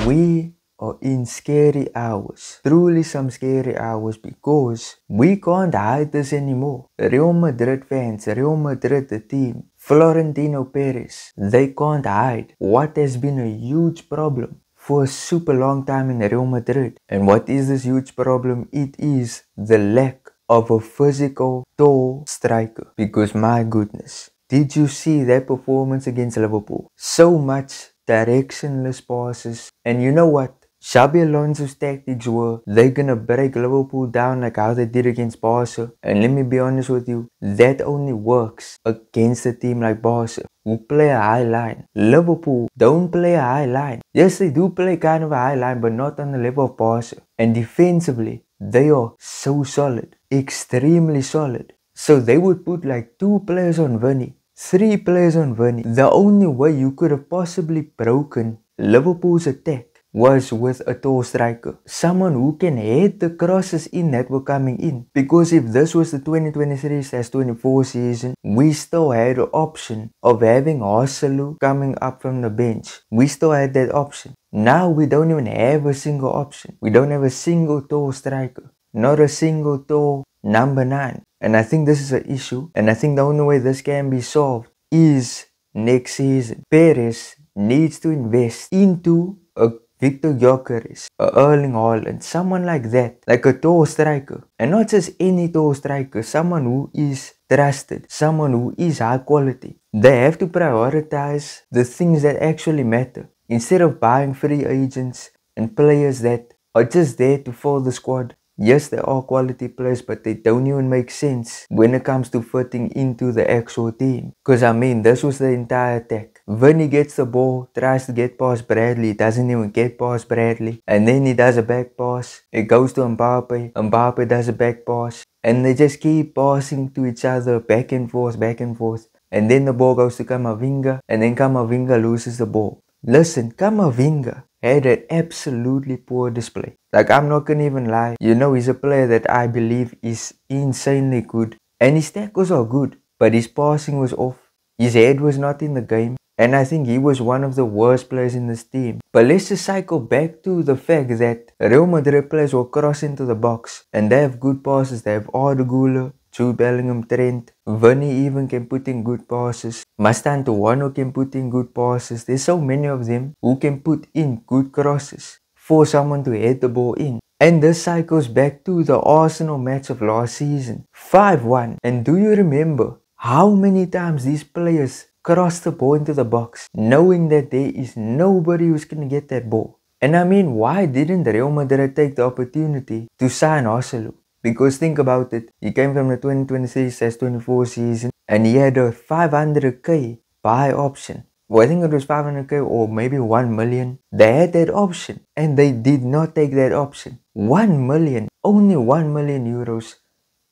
We are in scary hours, truly some scary hours, because we can't hide this anymore. Real Madrid fans, Real Madrid the team, Florentino Perez, they can't hide what has been a huge problem for a super long time in Real Madrid. And what is this huge problem? It is the lack of a physical, tall striker. Because my goodness, did you see that performance against Liverpool? So much directionless passes. And you know what? Xabi Alonso's tactics were, they're gonna break Liverpool down like how they did against Barca. And let me be honest with you, that only works against a team like Barca, who play a high line. Liverpool don't play a high line. Yes, they do play kind of a high line, but not on the level of Barca. And defensively, they are so solid, extremely solid. So they would put like 2 players on Vinny, 3 players on Vinny. The only way you could have possibly broken Liverpool's attack was with a tall striker. Someone who can head the crosses in that were coming in. Because if this was the 2023/24 season, we still had the option of having Harselu coming up from the bench. We still had that option. Now we don't even have a single option. We don't have a single tall striker. Not a single tall number 9. And I think this is an issue. And I think the only way this can be solved is next season. Perez needs to invest into a Victor Gyökeres, Erling Haaland, someone like that, like a tall striker. And not just any tall striker, someone who is trusted, someone who is high quality. They have to prioritize the things that actually matter, instead of buying free agents and players that are just there to fill the squad. Yes, they are quality players, but they don't even make sense when it comes to fitting into the actual team. Because I mean, this was the entire attack. Vinny gets the ball, tries to get past Bradley, doesn't even get past Bradley. And then he does a back pass. It goes to Mbappe. Mbappe does a back pass. And they just keep passing to each other back and forth, back and forth. And then the ball goes to Camavinga. And then Camavinga loses the ball. Listen, Camavinga had an absolutely poor display. Like, I'm not gonna even lie. You know, he's a player that I believe is insanely good. And his tackles are good. But his passing was off. His head was not in the game. And I think he was one of the worst players in this team. But let's just cycle back to the fact that Real Madrid players will cross into the box. And they have good passes. They have Arda Güler, Jude Bellingham, Trent. Vinny even can put in good passes. Mastantuono can put in good passes. There's so many of them who can put in good crosses for someone to head the ball in. And this cycles back to the Arsenal match of last season. 5-1. And do you remember how many times these players crossed the ball into the box, knowing that there is nobody who's going to get that ball? And I mean, why didn't Real Madrid take the opportunity to sign Harselu? Because think about it, he came from the 2023/24 season and he had a 500k buy option. Well, I think it was 500k or maybe 1 million. They had that option and they did not take that option. 1 million, only 1 million euros.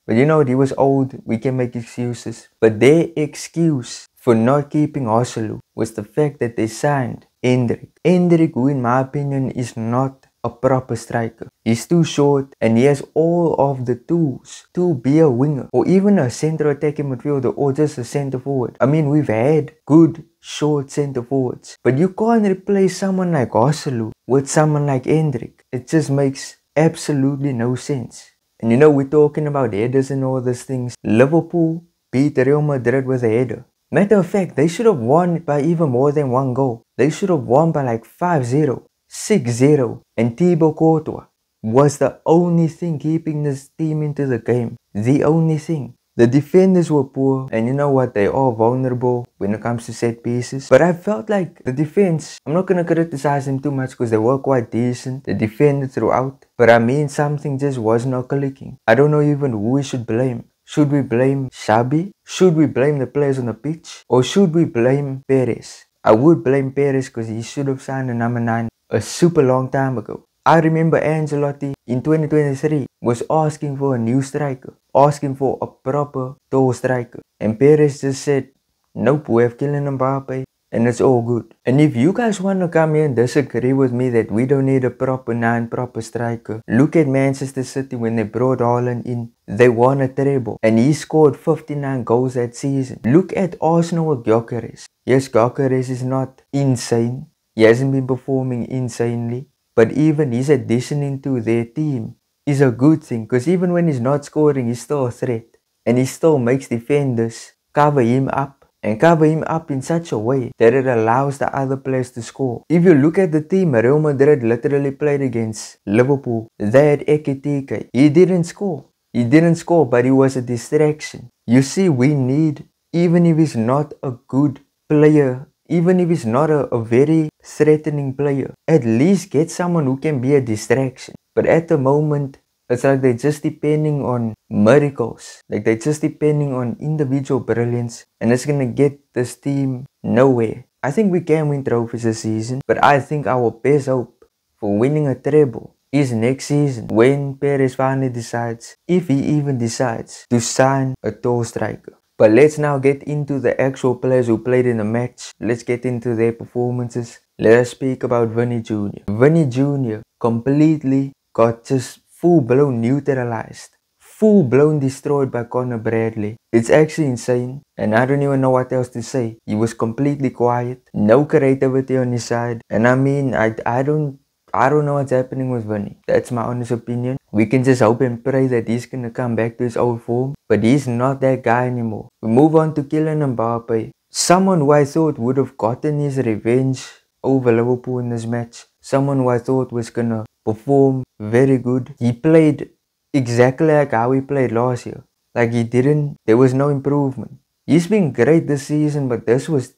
But you know what, he was old, we can make excuses. But their excuse for not keeping Harselu was the fact that they signed Endrick. Endrick, who in my opinion is not a proper striker. He's too short and he has all of the tools to be a winger or even a central attacking midfielder or just a centre forward. I mean, we've had good short centre forwards, but you can't replace someone like Harselu with someone like Endrick. It just makes absolutely no sense. And you know, we're talking about headers and all these things. Liverpool beat Real Madrid with a header. Matter of fact, they should have won by even more than 1 goal. They should have won by like 5-0, 6-0. And Thibaut Courtois was the only thing keeping this team into the game. The only thing. The defenders were poor, and you know what, they are vulnerable when it comes to set pieces. But I felt like the defense, I'm not gonna criticize them too much because they were quite decent. They defended throughout. But I mean, something just was not clicking. I don't know even who we should blame. Should we blame Xabi? Should we blame the players on the pitch? Or should we blame Perez? I would blame Perez because he should have signed a number 9 a super long time ago. I remember Ancelotti in 2023 was asking for a new striker, asking for a proper tall striker. And Perez just said, nope, we have Kylian Mbappe and it's all good. And if you guys want to come here and disagree with me that we don't need a proper 9, proper striker, look at Manchester City when they brought Haaland in. They won a treble and he scored 59 goals that season. Look at Arsenal with Gyökeres. Yes, Gyökeres is not insane. He hasn't been performing insanely, but even his addition into their team is a good thing, because even when he's not scoring, he's still a threat. And he still makes defenders cover him up, and cover him up in such a way that it allows the other players to score. If you look at the team Real Madrid literally played against Liverpool, they had Ekitike. He didn't score. He didn't score, but he was a distraction. You see, we need, even if he's not a good player, even if he's not a very threatening player, at least get someone who can be a distraction. But at the moment, it's like they're just depending on miracles. Like they're just depending on individual brilliance, and it's gonna get this team nowhere. I think we can win trophies this season, but I think our best hope for winning a treble is next season, when Perez finally decides, if he even decides, to sign a tall striker. But let's now get into the actual players who played in the match. Let's get into their performances. Let us speak about Vini Jr. Vini Jr. completely got just full-blown neutralized, full-blown destroyed by Conor Bradley. It's actually insane, and I don't even know what else to say. He was completely quiet, no creativity on his side, and I mean, I don't know what's happening with Vini. That's my honest opinion. We can just hope and pray that he's gonna come back to his old form, but he's not that guy anymore. We move on to Kylian Mbappe, someone who I thought would have gotten his revenge over Liverpool in this match, someone who I thought was gonna perform very good. He played exactly like how he played last year. Like there was no improvement. He's been great this season, but this was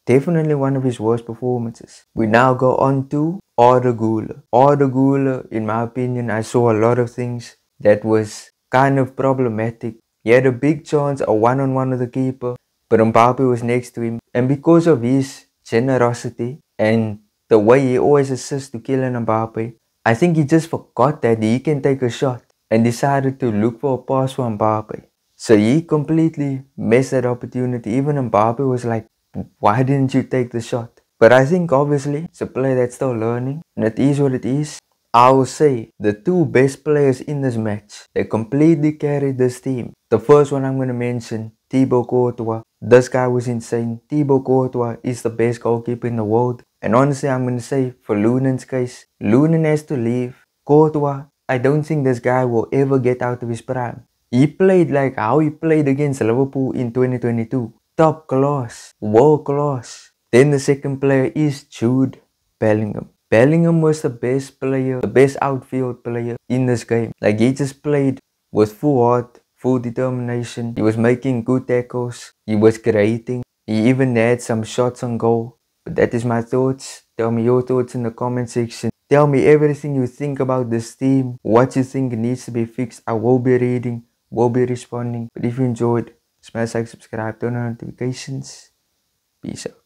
definitely one of his worst performances. We now go on to Arda Güler. Arda Güler, in my opinion, I saw a lot of things that was kind of problematic. He had a big chance, a one-on-one with the keeper, but Mbappe was next to him. And because of his generosity and the way he always assists to Kylian Mbappe, I think he just forgot that he can take a shot and decided to look for a pass for Mbappe. So he completely missed that opportunity. Even Mbappe was like, why didn't you take the shot? But I think obviously it's a player that's still learning, and it is what it is. I will say the two best players in this match, they completely carried this team. The first one I'm going to mention, Thibaut Courtois. This guy was insane. Thibaut Courtois is the best goalkeeper in the world. And honestly, I'm going to say for Lunen's case, Lunen has to leave. Courtois, I don't think this guy will ever get out of his prime. He played like how he played against Liverpool in 2022. Top class, world class. Then the second player is Jude Bellingham. Bellingham was the best player, the best outfield player in this game. Like he just played with full heart, full determination. He was making good tackles. He was creating. He even had some shots on goal. But that is my thoughts. Tell me your thoughts in the comment section. Tell me everything you think about this team. What you think needs to be fixed. I will be reading, will be responding. But if you enjoyed, smash like, subscribe, turn on notifications. Peace out.